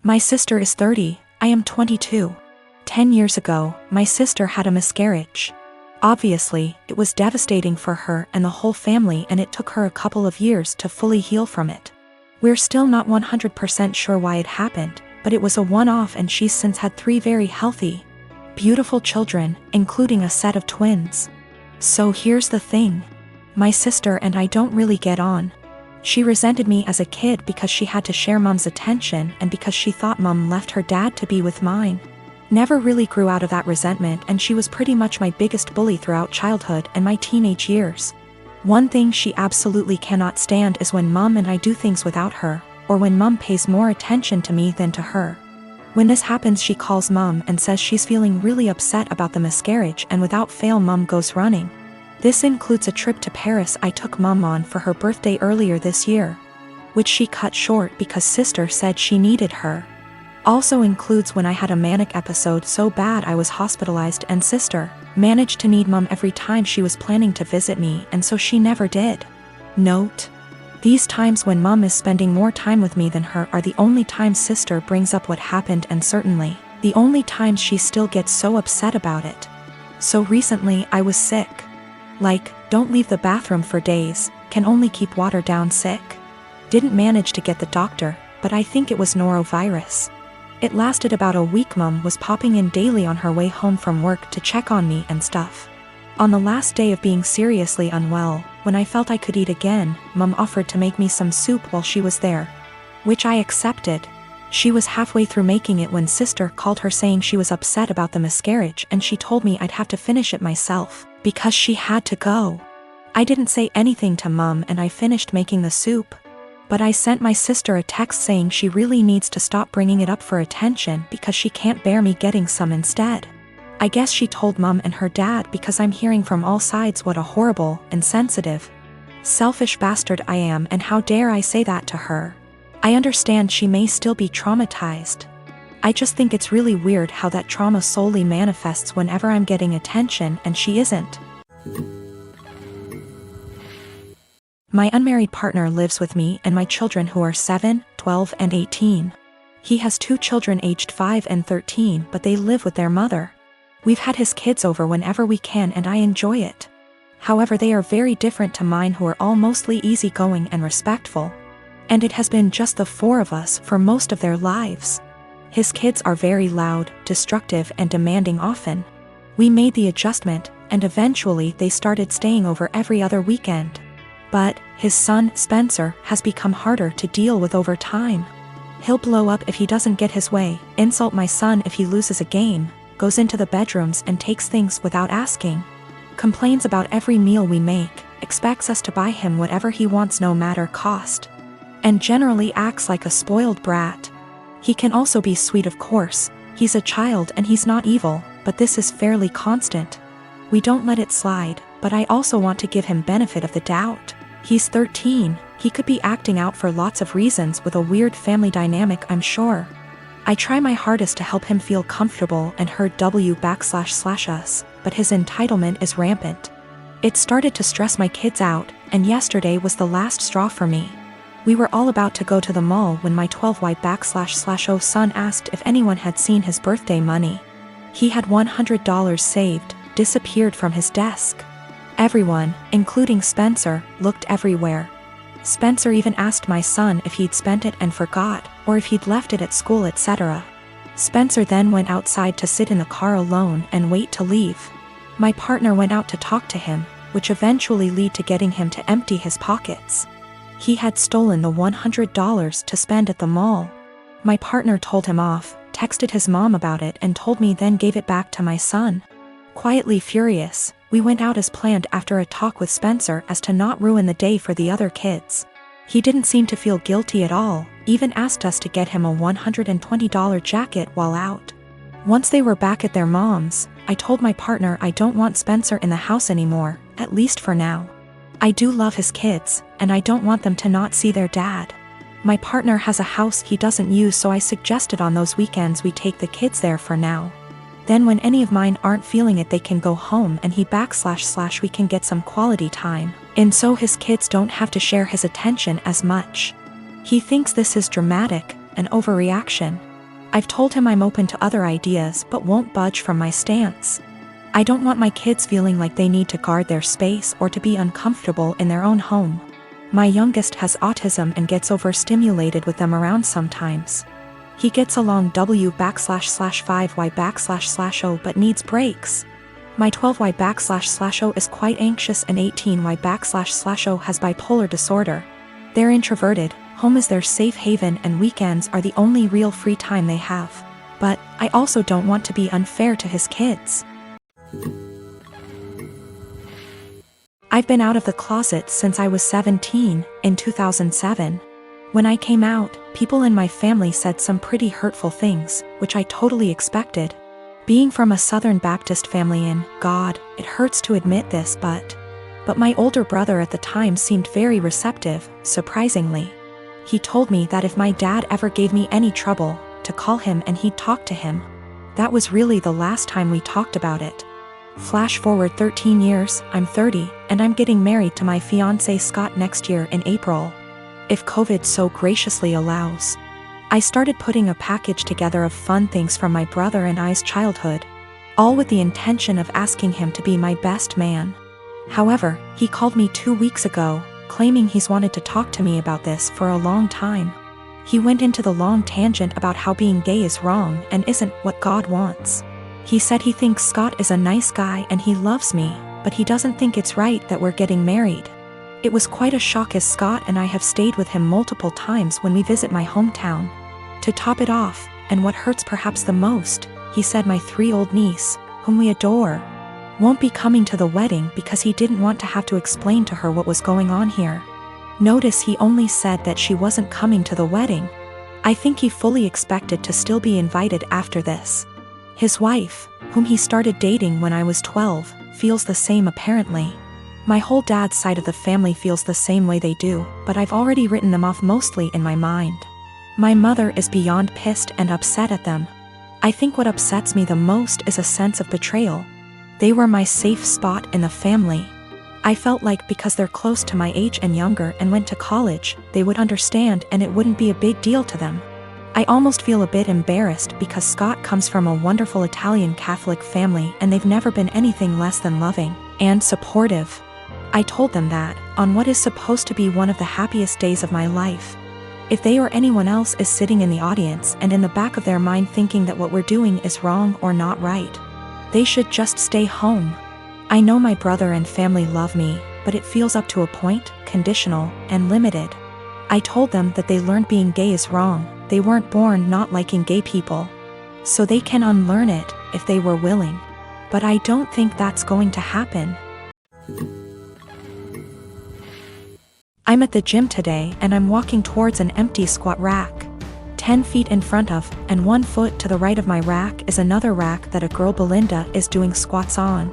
My sister is 30, I am 22. 10 years ago, my sister had a miscarriage. Obviously, it was devastating for her and the whole family, and it took her a couple of years to fully heal from it. We're still not 100% sure why it happened, but it was a one-off, and she's since had 3 very healthy, beautiful children, including a set of twins. So here's the thing. My sister and I don't really get on. She resented me as a kid because she had to share Mom's attention and because she thought Mom left her dad to be with mine. Never really grew out of that resentment, and she was pretty much my biggest bully throughout childhood and my teenage years. One thing she absolutely cannot stand is when Mom and I do things without her, or when Mom pays more attention to me than to her. When this happens, she calls Mom and says she's feeling really upset about the miscarriage, and without fail Mom goes running. This includes a trip to Paris I took Mom on for her birthday earlier this year, which she cut short because sister said she needed her. Also includes when I had a manic episode so bad I was hospitalized, and sister managed to need Mom every time she was planning to visit me, and so she never did. Note: these times when Mom is spending more time with me than her are the only times sister brings up what happened, and certainly the only times she still gets so upset about it. So recently I was sick. Like, don't leave the bathroom for days, can only keep water down sick. Didn't manage to get the doctor, but I think it was norovirus. It lasted about a week. Mom was popping in daily on her way home from work to check on me and stuff. On the last day of being seriously unwell, when I felt I could eat again, Mom offered to make me some soup while she was there, which I accepted. She was halfway through making it when sister called her saying she was upset about the miscarriage, and she told me I'd have to finish it myself because she had to go. I didn't say anything to Mom and I finished making the soup. But I sent my sister a text saying she really needs to stop bringing it up for attention because she can't bear me getting some instead. I guess she told Mom and her dad because I'm hearing from all sides what a horrible, insensitive, selfish bastard I am, and how dare I say that to her. I understand she may still be traumatized. I just think it's really weird how that trauma solely manifests whenever I'm getting attention and she isn't. My unmarried partner lives with me and my children, who are 7, 12, and 18. He has 2 children aged 5 and 13, but they live with their mother. We've had his kids over whenever we can and I enjoy it. However, they are very different to mine, who are all mostly easygoing and respectful. And it has been just the 4 of us for most of their lives. His kids are very loud, destructive, and demanding often. We made the adjustment, and eventually they started staying over every other weekend. But his son, Spencer, has become harder to deal with over time. He'll blow up if he doesn't get his way, insult my son if he loses a game, goes into the bedrooms and takes things without asking, complains about every meal we make, expects us to buy him whatever he wants no matter cost, and generally acts like a spoiled brat. He can also be sweet, of course. He's a child and he's not evil, but this is fairly constant. We don't let it slide, but I also want to give him benefit of the doubt. He's 13, he could be acting out for lots of reasons with a weird family dynamic, I'm sure. I try my hardest to help him feel comfortable and heard //us, but his entitlement is rampant. It started to stress my kids out, and yesterday was the last straw for me. We were all about to go to the mall when my 12Y //O son asked if anyone had seen his birthday money. He had $100 saved, disappeared from his desk. Everyone, including Spencer, looked everywhere. Spencer even asked my son if he'd spent it and forgot, or if he'd left it at school, etc. Spencer then went outside to sit in the car alone and wait to leave. My partner went out to talk to him, which eventually led to getting him to empty his pockets. He had stolen the $100 to spend at the mall. My partner told him off, texted his mom about it, and told me, then gave it back to my son. Quietly furious, we went out as planned after a talk with Spencer as to not ruin the day for the other kids. He didn't seem to feel guilty at all, even asked us to get him a $120 jacket while out. Once they were back at their mom's, I told my partner I don't want Spencer in the house anymore, at least for now. I do love his kids, and I don't want them to not see their dad. My partner has a house he doesn't use, so I suggested on those weekends we take the kids there for now. Then when any of mine aren't feeling it, they can go home and he / we can get some quality time, and so his kids don't have to share his attention as much. He thinks this is dramatic, an overreaction. I've told him I'm open to other ideas but won't budge from my stance. I don't want my kids feeling like they need to guard their space or to be uncomfortable in their own home. My youngest has autism and gets overstimulated with them around sometimes. He gets along W/5Y/O but needs breaks. My 12Y/O is quite anxious and 18Y/O has bipolar disorder. They're introverted, home is their safe haven and weekends are the only real free time they have. But I also don't want to be unfair to his kids. I've been out of the closet since I was 17, in 2007. When I came out, people in my family said some pretty hurtful things, which I totally expected. Being from a Southern Baptist family God, it hurts to admit this but my older brother at the time seemed very receptive, surprisingly. He told me that if my dad ever gave me any trouble, to call him and he'd talk to him. That was really the last time we talked about it. Flash forward 13 years, I'm 30, and I'm getting married to my fiancé Scott next year in April. If COVID so graciously allows. I started putting a package together of fun things from my brother and I's childhood, all with the intention of asking him to be my best man. However, he called me 2 weeks ago, claiming he's wanted to talk to me about this for a long time. He went into the long tangent about how being gay is wrong and isn't what God wants. He said he thinks Scott is a nice guy and he loves me, but he doesn't think it's right that we're getting married. It was quite a shock as Scott and I have stayed with him multiple times when we visit my hometown. To top it off, and what hurts perhaps the most, he said my 3-year-old niece, whom we adore, won't be coming to the wedding because he didn't want to have to explain to her what was going on here. Notice he only said that she wasn't coming to the wedding. I think he fully expected to still be invited after this. His wife, whom he started dating when I was 12, feels the same apparently. My whole dad's side of the family feels the same way they do, but I've already written them off mostly in my mind. My mother is beyond pissed and upset at them. I think what upsets me the most is a sense of betrayal. They were my safe spot in the family. I felt like because they're close to my age and younger and went to college, they would understand and it wouldn't be a big deal to them. I almost feel a bit embarrassed because Scott comes from a wonderful Italian Catholic family and they've never been anything less than loving and supportive. I told them that, on what is supposed to be one of the happiest days of my life. If they or anyone else is sitting in the audience and in the back of their mind thinking that what we're doing is wrong or not right, they should just stay home. I know my brother and family love me, but it feels up to a point, conditional, and limited. I told them that they learned being gay is wrong. They weren't born not liking gay people. So they can unlearn it, if they were willing. But I don't think that's going to happen. I'm at the gym today and I'm walking towards an empty squat rack. 10 feet in front of, and 1 foot to the right of my rack is another rack that a girl Belinda is doing squats on.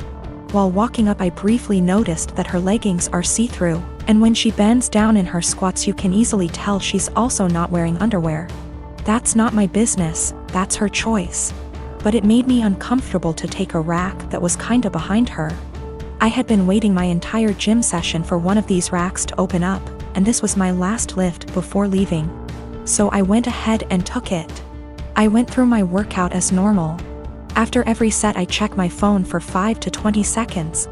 While walking up I briefly noticed that her leggings are see-through, and when she bends down in her squats you can easily tell she's also not wearing underwear. That's not my business, that's her choice. But it made me uncomfortable to take a rack that was kinda behind her. I had been waiting my entire gym session for one of these racks to open up, and this was my last lift before leaving. So I went ahead and took it. I went through my workout as normal. After every set I check my phone for 5 to 20 seconds.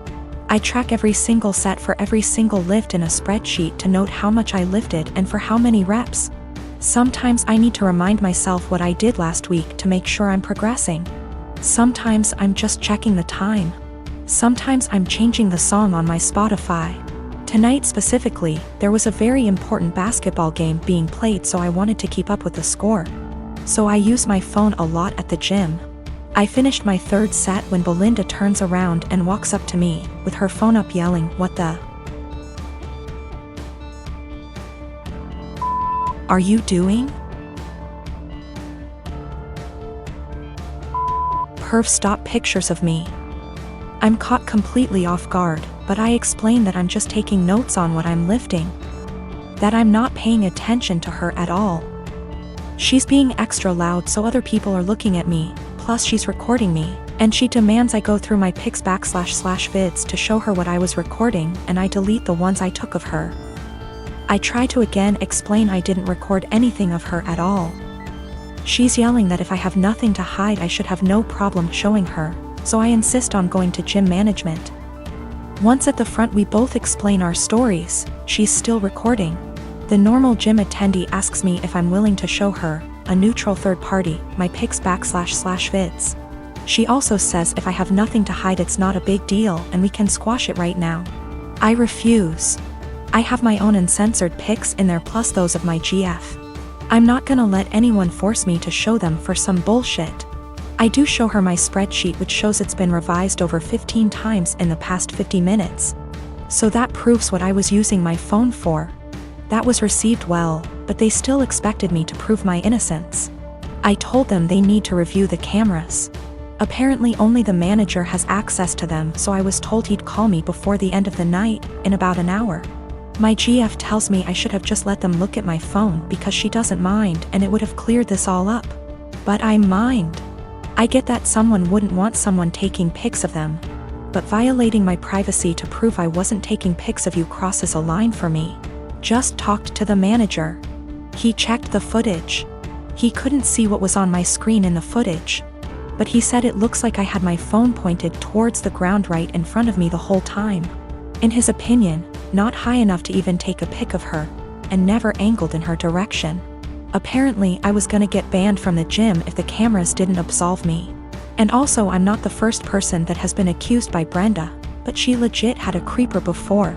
I track every single set for every single lift in a spreadsheet to note how much I lifted and for how many reps. Sometimes I need to remind myself what I did last week to make sure I'm progressing. Sometimes I'm just checking the time. Sometimes I'm changing the song on my Spotify. Tonight specifically, there was a very important basketball game being played, so I wanted to keep up with the score. So I use my phone a lot at the gym. I finished my 3rd set when Belinda turns around and walks up to me, with her phone up yelling, "What the are you doing?" Perv stop pictures of me. I'm caught completely off guard, but I explain that I'm just taking notes on what I'm lifting. That I'm not paying attention to her at all. She's being extra loud so other people are looking at me, plus she's recording me, and she demands I go through my pics /vids to show her what I was recording, and I delete the ones I took of her. I try to again explain I didn't record anything of her at all. She's yelling that if I have nothing to hide I should have no problem showing her, so I insist on going to gym management. Once at the front we both explain our stories. She's still recording. The normal gym attendee asks me if I'm willing to show her, a neutral third party, my pics /vids. She also says if I have nothing to hide it's not a big deal and we can squash it right now. I refuse. I have my own uncensored pics in there plus those of my GF. I'm not gonna let anyone force me to show them for some bullshit. I do show her my spreadsheet which shows it's been revised over 15 times in the past 50 minutes. So that proves what I was using my phone for. That was received well, but they still expected me to prove my innocence. I told them they need to review the cameras. Apparently only the manager has access to them, so I was told he'd call me before the end of the night, in about an hour. My GF tells me I should have just let them look at my phone because she doesn't mind and it would have cleared this all up. But I mind. I get that someone wouldn't want someone taking pics of them. But violating my privacy to prove I wasn't taking pics of you crosses a line for me. Just talked to the manager. He checked the footage. He couldn't see what was on my screen in the footage. But he said it looks like I had my phone pointed towards the ground right in front of me the whole time. In his opinion, not high enough to even take a pic of her, and never angled in her direction. Apparently I was gonna get banned from the gym if the cameras didn't absolve me. And also I'm not the first person that has been accused by Brenda, but she legit had a creeper before.